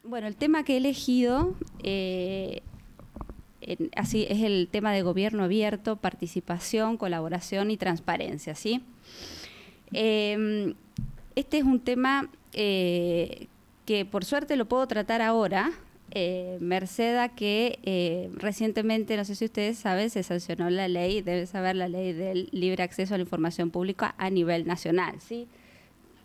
Bueno, el tema que he elegido así es el tema de gobierno abierto, participación, colaboración y transparencia, ¿sí? Este es un tema que por suerte lo puedo tratar ahora, merced a que recientemente, no sé si ustedes saben, se sancionó la ley, deben saber la ley del libre acceso a la información pública a nivel nacional, ¿sí?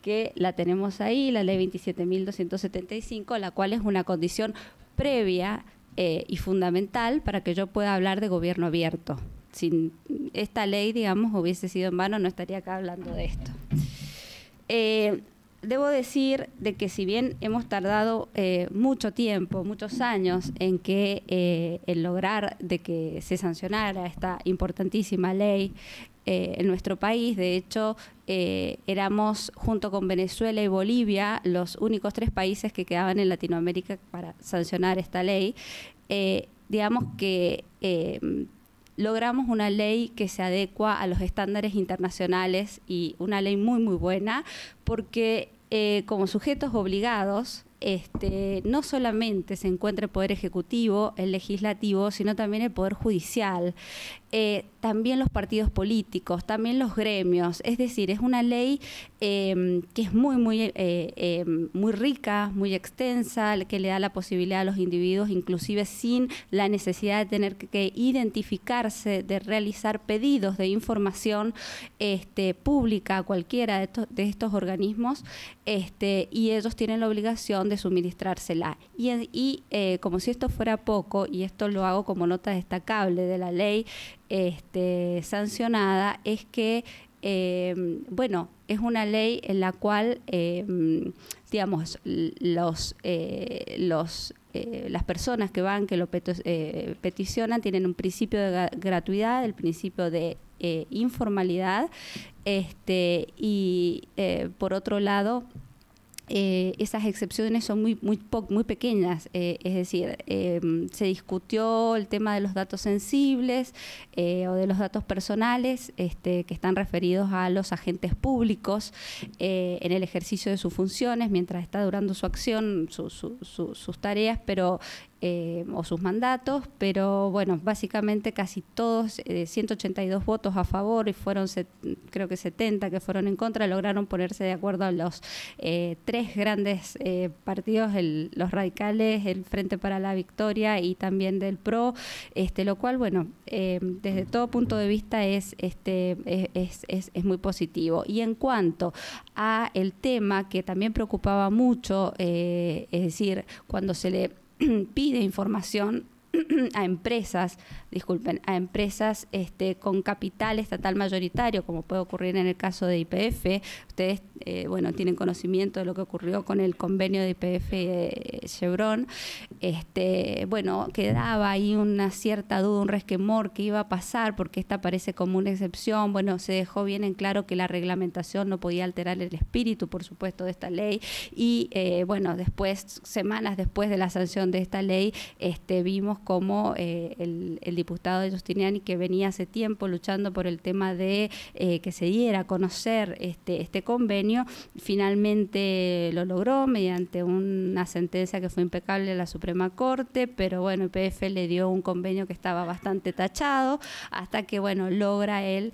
Que la tenemos ahí, la ley 27.275, la cual es una condición previa y fundamental para que yo pueda hablar de gobierno abierto. Sin esta ley, digamos, hubiese sido en vano, no estaría acá hablando de esto. Debo decir de que si bien hemos tardado mucho tiempo, muchos años en lograr de que se sancionara esta importantísima ley en nuestro país, de hecho éramos junto con Venezuela y Bolivia los únicos 3 países que quedaban en Latinoamérica para sancionar esta ley, digamos que logramos una ley que se adecua a los estándares internacionales y una ley muy muy buena porque como sujetos obligados no solamente se encuentra el Poder Ejecutivo, el Legislativo, sino también el Poder Judicial, también los partidos políticos, también los gremios. Es decir, es una ley que es muy rica, muy extensa, que le da la posibilidad a los individuos, inclusive sin la necesidad de tener que identificarse, de realizar pedidos de información pública a cualquiera de estos organismos, y ellos tienen la obligación de suministrársela. Y como si esto fuera poco, y esto lo hago como nota destacable de la ley sancionada, es que bueno, es una ley en la cual digamos las personas que van, que lo peticionan, tienen un principio de gratuidad, el principio de informalidad, y por otro lado esas excepciones son muy pequeñas, es decir, se discutió el tema de los datos sensibles o de los datos personales que están referidos a los agentes públicos en el ejercicio de sus funciones mientras está durando su acción, sus tareas, pero o sus mandatos, pero bueno, básicamente casi todos, 182 votos a favor y fueron creo que 70 que fueron en contra, lograron ponerse de acuerdo a los 3 grandes partidos, los radicales, el Frente para la Victoria y también del PRO, lo cual, bueno, desde todo punto de vista es muy positivo. Y en cuanto a el tema que también preocupaba mucho, es decir, cuando se le pide información a empresas, con capital estatal mayoritario, como puede ocurrir en el caso de YPF. Ustedes, bueno, tienen conocimiento de lo que ocurrió con el convenio de YPF Chevron. Bueno, quedaba ahí una cierta duda, un resquemor que iba a pasar, porque esta parece como una excepción. Bueno, se dejó bien en claro que la reglamentación no podía alterar el espíritu, por supuesto, de esta ley. Y bueno, después, semanas después de la sanción de esta ley, vimos como el diputado de Giustiniani, que venía hace tiempo luchando por el tema de que se diera a conocer este convenio, finalmente lo logró mediante una sentencia que fue impecable de la Suprema Corte, pero bueno, YPF le dio un convenio que estaba bastante tachado, hasta que bueno, logra él,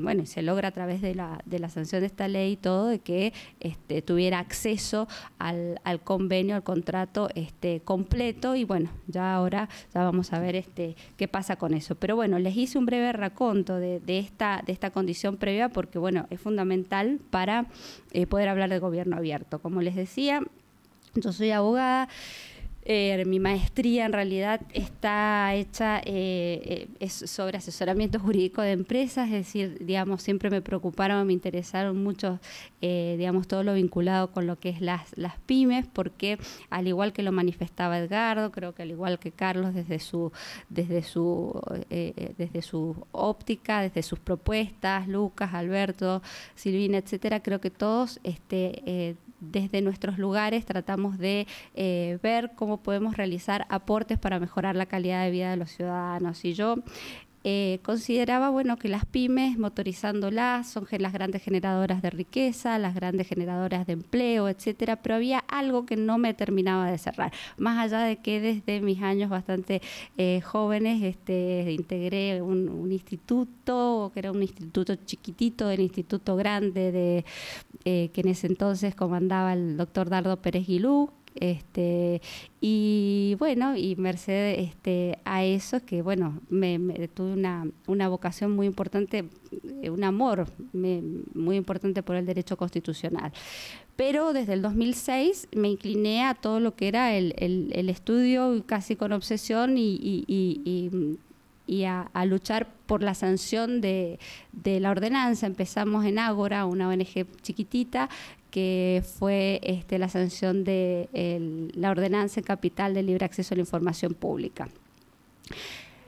bueno, se logra a través de la sanción de esta ley y todo, de que tuviera acceso al convenio, al contrato completo, y bueno, ya ahora ya vamos a ver qué pasa con eso. Pero bueno, les hice un breve raconto de esta condición previa, porque bueno, es fundamental para poder hablar de gobierno abierto. Como les decía, yo soy abogada. Mi maestría en realidad está hecha es sobre asesoramiento jurídico de empresas, es decir, digamos, siempre me preocuparon, me interesaron mucho, digamos, todo lo vinculado con lo que es las pymes, porque al igual que lo manifestaba Edgardo, creo que al igual que Carlos, desde su óptica, desde sus propuestas, Lucas, Alberto, Silvina, etcétera, creo que todos desde nuestros lugares tratamos de ver cómo podemos realizar aportes para mejorar la calidad de vida de los ciudadanos. Y yo consideraba, bueno, que las pymes, motorizándolas, son las grandes generadoras de riqueza, las grandes generadoras de empleo, etcétera, pero había algo que no me terminaba de cerrar. Más allá de que desde mis años bastante jóvenes integré un instituto, que era un instituto chiquitito, el Instituto Grande, que en ese entonces comandaba el doctor Dardo Pérez Guilú. Y bueno, y merced a eso, que bueno, tuve una vocación muy importante, un amor muy importante por el derecho constitucional. Pero desde el 2006 me incliné a todo lo que era el estudio, casi con obsesión, y a luchar por la sanción de la ordenanza. Empezamos en Ágora, una ONG chiquitita, que fue la sanción de la ordenanza en Capital de libre acceso a la información pública.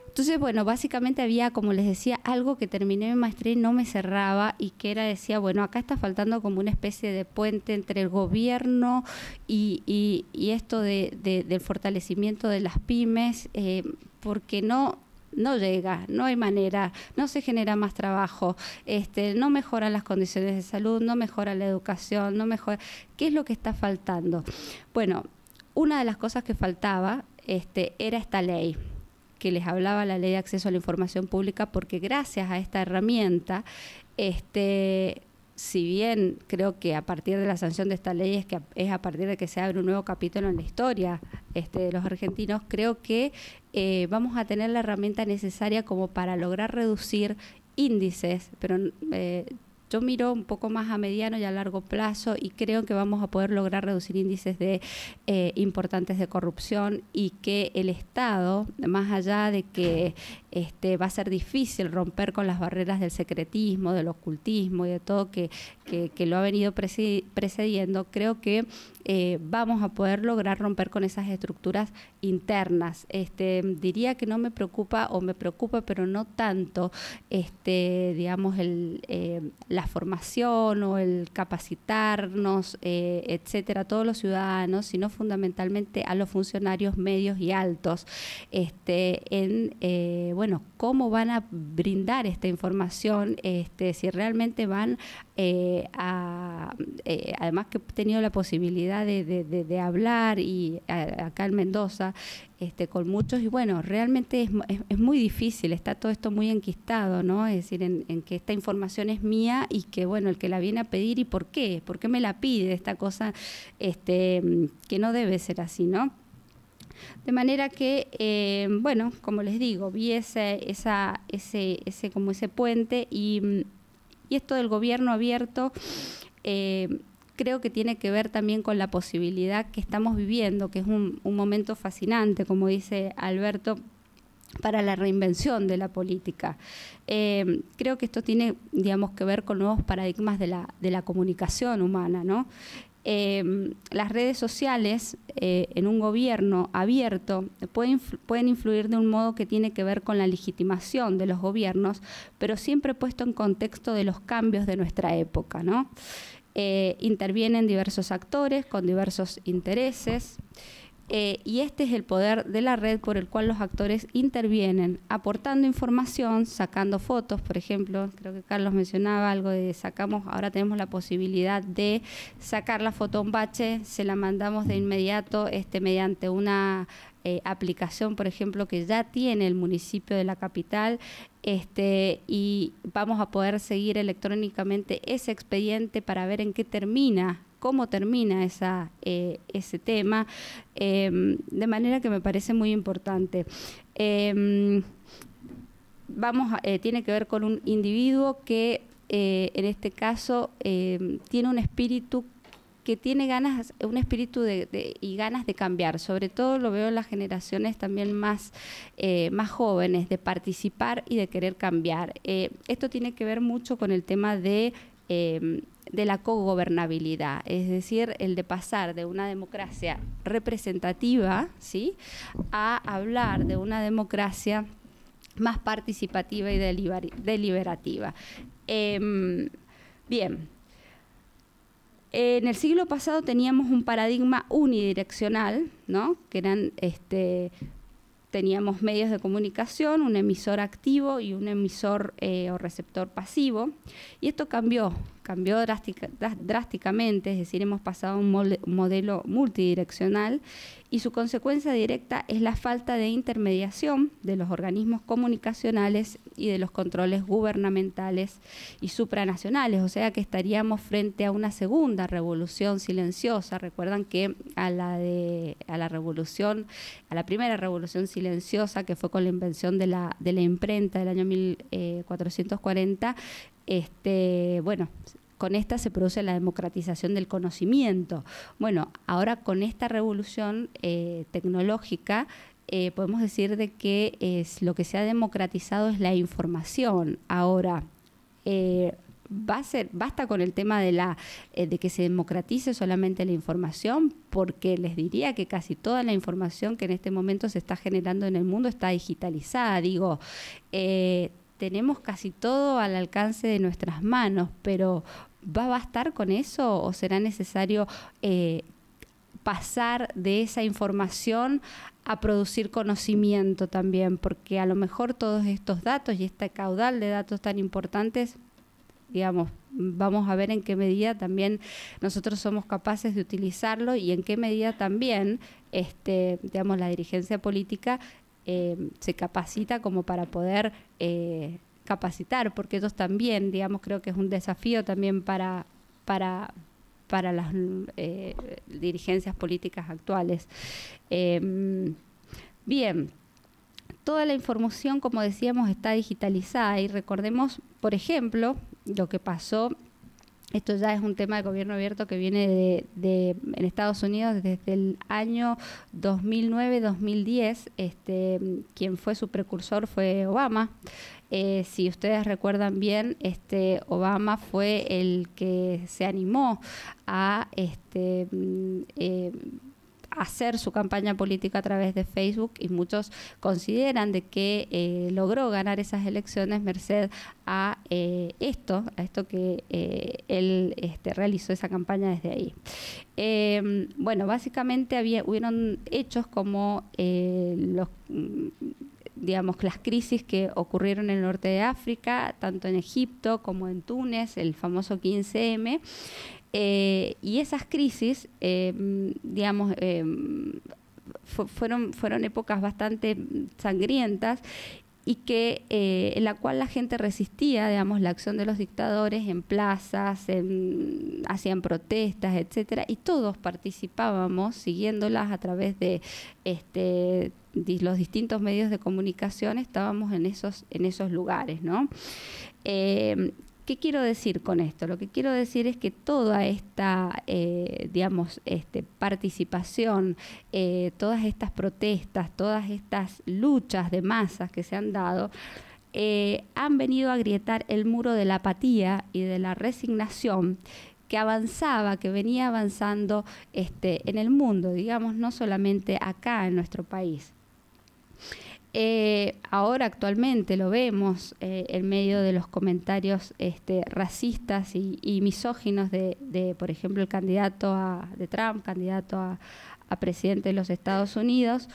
Entonces, bueno, básicamente había, como les decía, algo que terminé mi maestría y no me cerraba, y que decía, bueno, acá está faltando como una especie de puente entre el gobierno y esto del fortalecimiento de las pymes, porque no llega, no hay manera, no se genera más trabajo, no mejoran las condiciones de salud, no mejora la educación, no mejora. ¿Qué es lo que está faltando? Bueno, una de las cosas que faltaba era esta ley que les hablaba, la Ley de Acceso a la Información Pública, porque gracias a esta herramienta, si bien creo que a partir de la sanción de esta ley es a partir de que se abre un nuevo capítulo en la historia de los argentinos, creo que vamos a tener la herramienta necesaria como para lograr reducir índices, pero yo miro un poco más a mediano y a largo plazo, y creo que vamos a poder lograr reducir índices importantes de corrupción, y que el Estado, más allá de que va a ser difícil romper con las barreras del secretismo, del ocultismo y de todo que lo ha venido precediendo, creo que vamos a poder lograr romper con esas estructuras internas. Diría que no me preocupa, o me preocupa, pero no tanto, digamos, la formación o el capacitarnos, etcétera, a todos los ciudadanos, sino fundamentalmente a los funcionarios medios y altos, bueno, cómo van a brindar esta información, si realmente van además que he tenido la posibilidad de hablar y acá en Mendoza con muchos, y bueno, realmente es muy difícil, está todo esto muy enquistado, ¿no? Es decir, en que esta información es mía, y que bueno, el que la viene a pedir, ¿y por qué? ¿Por qué me la pide esta cosa que no debe ser así, ¿no? De manera que, bueno, como les digo, vi ese puente, y esto del gobierno abierto creo que tiene que ver también con la posibilidad que estamos viviendo, que es un momento fascinante, como dice Alberto, para la reinvención de la política. Creo que esto tiene, digamos, que ver con nuevos paradigmas de la comunicación humana, ¿no? Las redes sociales en un gobierno abierto pueden influir de un modo que tiene que ver con la legitimación de los gobiernos, pero siempre puesto en contexto de los cambios de nuestra época, ¿no? Intervienen diversos actores con diversos intereses, y este es el poder de la red por el cual los actores intervienen, aportando información, sacando fotos, por ejemplo. Creo que Carlos mencionaba algo de ahora tenemos la posibilidad de sacar la foto a un bache, se la mandamos de inmediato mediante una aplicación, por ejemplo, que ya tiene el municipio de la capital, y vamos a poder seguir electrónicamente ese expediente para ver en qué termina, cómo termina ese tema, de manera que me parece muy importante. Tiene que ver con un individuo que en este caso tiene un espíritu que tiene ganas, un espíritu y ganas de cambiar. Sobre todo lo veo en las generaciones también más jóvenes, de participar y de querer cambiar. Esto tiene que ver mucho con el tema de la cogobernabilidad, es decir, el de pasar de una democracia representativa, ¿sí?, a hablar de una democracia más participativa y deliberativa. Bien. En el siglo pasado teníamos un paradigma unidireccional, ¿no?, que eran teníamos medios de comunicación, un emisor activo y un emisor o receptor pasivo, y esto cambió drásticamente, es decir, hemos pasado a un modelo multidireccional, y su consecuencia directa es la falta de intermediación de los organismos comunicacionales y de los controles gubernamentales y supranacionales, o sea que estaríamos frente a una segunda revolución silenciosa. Recuerdan que a la primera revolución silenciosa, que fue con la invención de la imprenta del año 1440, bueno, con esta se produce la democratización del conocimiento. Bueno, ahora con esta revolución tecnológica podemos decir de que lo que se ha democratizado es la información. Ahora, basta con el tema de que se democratice solamente la información, porque les diría que casi toda la información que en este momento se está generando en el mundo está digitalizada. Digo, tenemos casi todo al alcance de nuestras manos, pero ¿va a bastar con eso o será necesario pasar de esa información a producir conocimiento también? Porque a lo mejor todos estos datos y este caudal de datos tan importantes, digamos, vamos a ver en qué medida también nosotros somos capaces de utilizarlo y en qué medida también, digamos, la dirigencia política se capacita como para poder capacitar, porque ellos también, digamos, creo que es un desafío también para las dirigencias políticas actuales. Bien, toda la información, como decíamos, está digitalizada, y recordemos, por ejemplo, lo que pasó. Esto ya es un tema de gobierno abierto que viene en Estados Unidos desde el año 2009-2010. Quien fue su precursor fue Obama. Si ustedes recuerdan bien, Obama fue el que se animó a hacer su campaña política a través de Facebook, y muchos consideran de que logró ganar esas elecciones merced a esto que él realizó esa campaña desde ahí. Bueno, básicamente hubieron hechos como digamos, las crisis que ocurrieron en el norte de África, tanto en Egipto como en Túnez, el famoso 15M, y esas crisis, digamos, fueron épocas bastante sangrientas, y que en la cual la gente resistía, digamos, la acción de los dictadores en plazas, hacían protestas, etcétera, y todos participábamos siguiéndolas a través de los distintos medios de comunicación. Estábamos en esos lugares, ¿no? ¿Qué quiero decir con esto? Lo que quiero decir es que toda esta, digamos, participación, todas estas protestas, todas estas luchas de masas que se han dado, han venido a agrietar el muro de la apatía y de la resignación que venía avanzando en el mundo, digamos, no solamente acá en nuestro país. Ahora actualmente lo vemos en medio de los comentarios racistas y misóginos de, por ejemplo, el candidato de Trump, candidato a presidente de los Estados Unidos.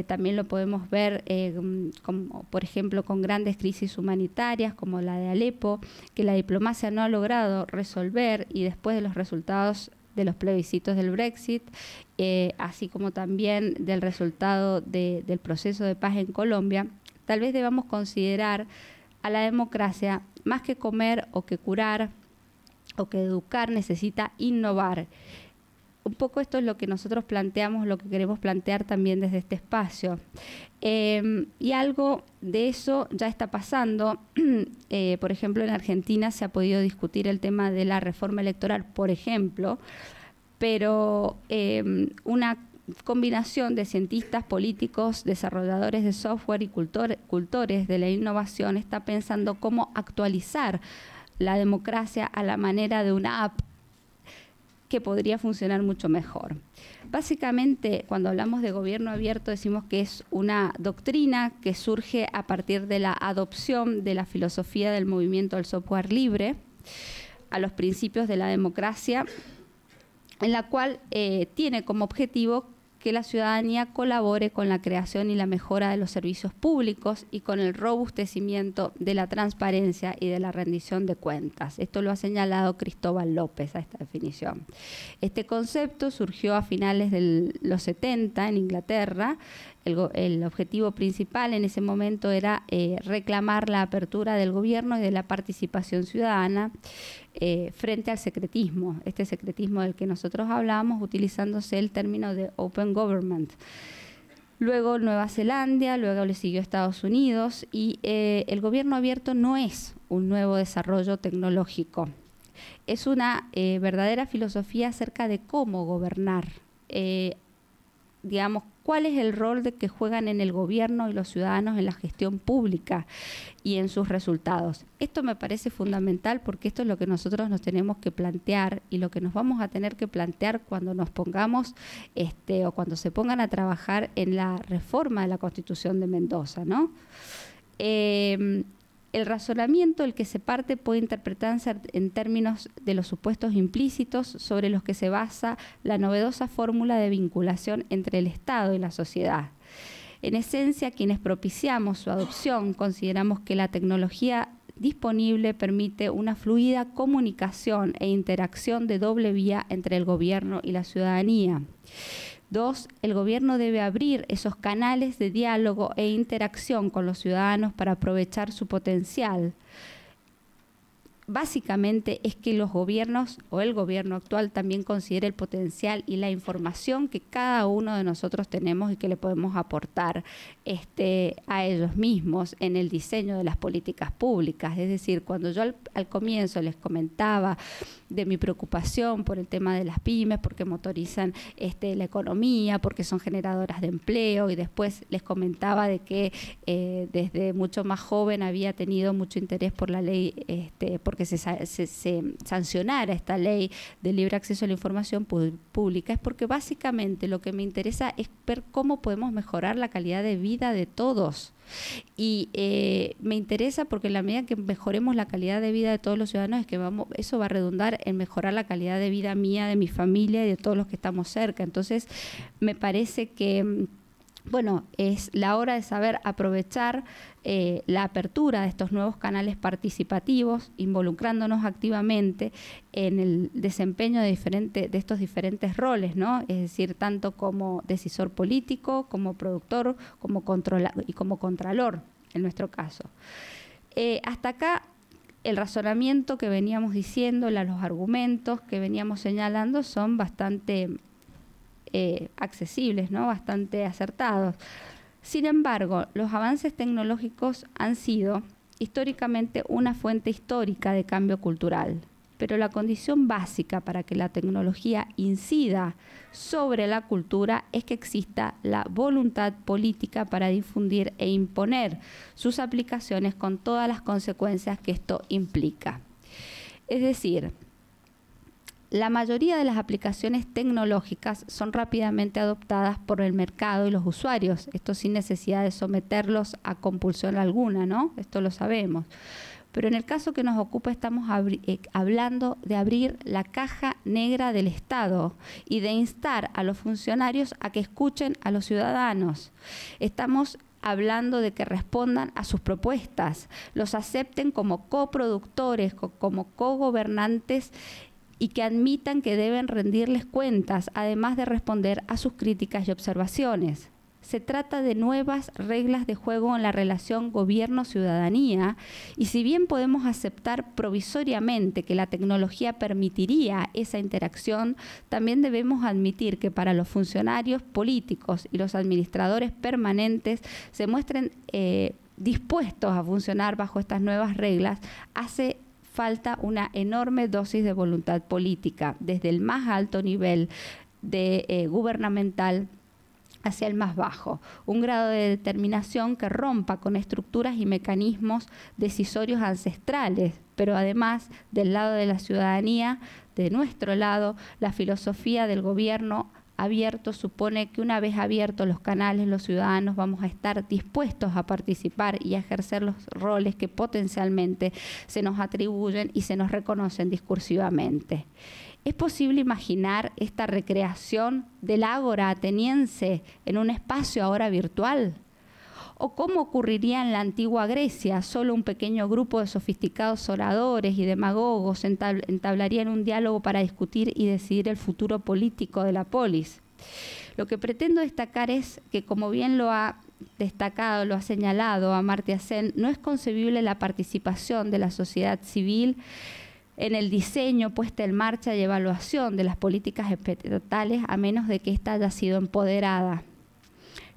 También lo podemos ver, como, por ejemplo, con grandes crisis humanitarias como la de Alepo, que la diplomacia no ha logrado resolver, y después de los resultados de los plebiscitos del Brexit, así como también del resultado del proceso de paz en Colombia, tal vez debamos considerar a la democracia más que comer o que curar o que educar, necesita innovar. Un poco esto es lo que nosotros planteamos, lo que queremos plantear también desde este espacio. Y algo de eso ya está pasando. Por ejemplo, en Argentina se ha podido discutir el tema de la reforma electoral, por ejemplo, pero una combinación de cientistas, políticos, desarrolladores de software y cultores de la innovación está pensando cómo actualizar la democracia a la manera de una app que podría funcionar mucho mejor. Básicamente, cuando hablamos de gobierno abierto, decimos que es una doctrina que surge a partir de la adopción de la filosofía del movimiento al software libre, a los principios de la democracia, en la cual tiene como objetivo que la ciudadanía colabore con la creación y la mejora de los servicios públicos y con el robustecimiento de la transparencia y de la rendición de cuentas. Esto lo ha señalado Cristóbal López a esta definición. Este concepto surgió a finales de los 70 en Inglaterra. El objetivo principal en ese momento era reclamar la apertura del gobierno y de la participación ciudadana frente al secretismo, este secretismo del que nosotros hablamos, utilizándose el término de Open Government. Luego Nueva Zelanda, luego le siguió Estados Unidos y el gobierno abierto no es un nuevo desarrollo tecnológico, es una verdadera filosofía acerca de cómo gobernar, digamos, cuál es el rol que juegan en el gobierno y los ciudadanos en la gestión pública y en sus resultados. Esto me parece fundamental porque esto es lo que nosotros nos tenemos que plantear y lo que nos vamos a tener que plantear cuando nos pongamos o cuando se pongan a trabajar en la reforma de la Constitución de Mendoza, ¿no? El razonamiento del que se parte puede interpretarse en términos de los supuestos implícitos sobre los que se basa la novedosa fórmula de vinculación entre el Estado y la sociedad. En esencia, quienes propiciamos su adopción consideramos que la tecnología disponible permite una fluida comunicación e interacción de doble vía entre el gobierno y la ciudadanía. 2, el gobierno debe abrir esos canales de diálogo e interacción con los ciudadanos para aprovechar su potencial. Básicamente es que los gobiernos o el gobierno actual también considere el potencial y la información que cada uno de nosotros tenemos y que le podemos aportar a ellos mismos en el diseño de las políticas públicas. Es decir, cuando yo al comienzo les comentaba de mi preocupación por el tema de las pymes, porque motorizan la economía, porque son generadoras de empleo, y después les comentaba de que desde mucho más joven había tenido mucho interés por la ley, porque se sancionara esta ley de libre acceso a la información pública, es porque básicamente lo que me interesa es ver cómo podemos mejorar la calidad de vida de todos. Y me interesa porque en la medida que mejoremos la calidad de vida de todos los ciudadanos, es que eso va a redundar en mejorar la calidad de vida mía, de mi familia y de todos los que estamos cerca. Entonces, me parece que bueno, es la hora de saber aprovechar la apertura de estos nuevos canales participativos, involucrándonos activamente en el desempeño de estos diferentes roles, ¿no? Es decir, tanto como decisor político, como productor, como contralor, en nuestro caso. Hasta acá, el razonamiento que veníamos diciendo, los argumentos que veníamos señalando son bastante accesibles, ¿no? Bastante acertados. Sin embargo, los avances tecnológicos han sido históricamente una fuente histórica de cambio cultural, pero la condición básica para que la tecnología incida sobre la cultura es que exista la voluntad política para difundir e imponer sus aplicaciones con todas las consecuencias que esto implica. Es decir, la mayoría de las aplicaciones tecnológicas son rápidamente adoptadas por el mercado y los usuarios, esto sin necesidad de someterlos a compulsión alguna, ¿no? Esto lo sabemos. Pero en el caso que nos ocupa estamos hablando de abrir la caja negra del Estado y de instar a los funcionarios a que escuchen a los ciudadanos. Estamos hablando de que respondan a sus propuestas, los acepten como coproductores, como cogobernantes, y que admitan que deben rendirles cuentas, además de responder a sus críticas y observaciones. Se trata de nuevas reglas de juego en la relación gobierno-ciudadanía, y si bien podemos aceptar provisoriamente que la tecnología permitiría esa interacción, también debemos admitir que para los funcionarios políticos y los administradores permanentes se muestren dispuestos a funcionar bajo estas nuevas reglas, hace falta una enorme dosis de voluntad política, desde el más alto nivel gubernamental hacia el más bajo, un grado de determinación que rompa con estructuras y mecanismos decisorios ancestrales, pero además del lado de la ciudadanía, de nuestro lado, la filosofía del gobierno abierto supone que una vez abiertos los canales, los ciudadanos vamos a estar dispuestos a participar y a ejercer los roles que potencialmente se nos atribuyen y se nos reconocen discursivamente. ¿Es posible imaginar esta recreación del ágora ateniense en un espacio ahora virtual? ¿O cómo ocurriría en la antigua Grecia? Solo un pequeño grupo de sofisticados oradores y demagogos entablarían un diálogo para discutir y decidir el futuro político de la polis. Lo que pretendo destacar es que, como bien lo ha destacado, lo ha señalado Amartya Sen, no es concebible la participación de la sociedad civil en el diseño, puesta en marcha y evaluación de las políticas estatales a menos de que ésta haya sido empoderada.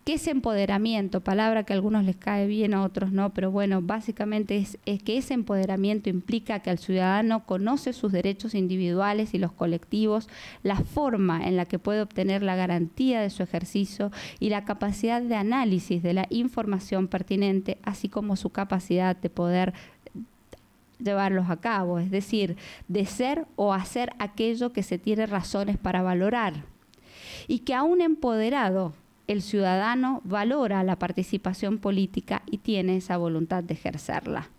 ¿Qué es empoderamiento? Palabra que a algunos les cae bien, a otros no, pero bueno, básicamente es que ese empoderamiento implica que el ciudadano conoce sus derechos individuales y los colectivos, la forma en la que puede obtener la garantía de su ejercicio y la capacidad de análisis de la información pertinente, así como su capacidad de poder llevarlos a cabo, es decir, de ser o hacer aquello que se tiene razones para valorar. Y que aún empoderado, el ciudadano valora la participación política y tiene esa voluntad de ejercerla.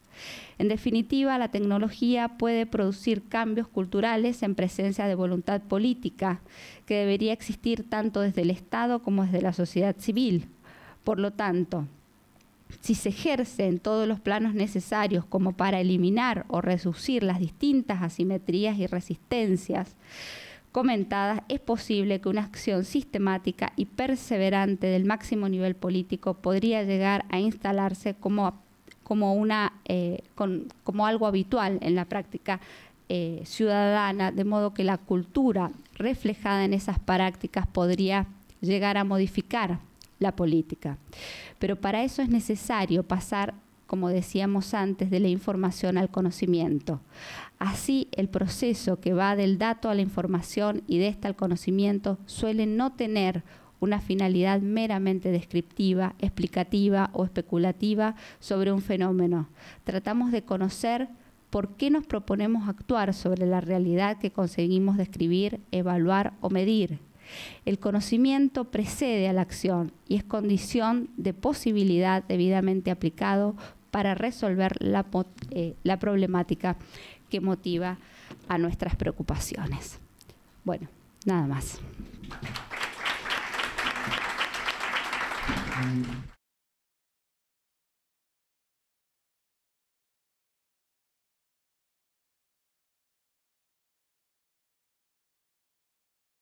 En definitiva, la tecnología puede producir cambios culturales en presencia de voluntad política, que debería existir tanto desde el Estado como desde la sociedad civil. Por lo tanto, si se ejerce en todos los planos necesarios como para eliminar o reducir las distintas asimetrías y resistencias comentadas, es posible que una acción sistemática y perseverante del máximo nivel político podría llegar a instalarse como algo habitual en la práctica ciudadana, de modo que la cultura reflejada en esas prácticas podría llegar a modificar la política. Pero para eso es necesario pasar, como decíamos antes, de la información al conocimiento. Así, el proceso que va del dato a la información y de esta al conocimiento suele no tener una finalidad meramente descriptiva, explicativa o especulativa sobre un fenómeno. Tratamos de conocer por qué nos proponemos actuar sobre la realidad que conseguimos describir, evaluar o medir. El conocimiento precede a la acción y es condición de posibilidad debidamente aplicado para resolver la problemática que motiva a nuestras preocupaciones. Bueno, nada más.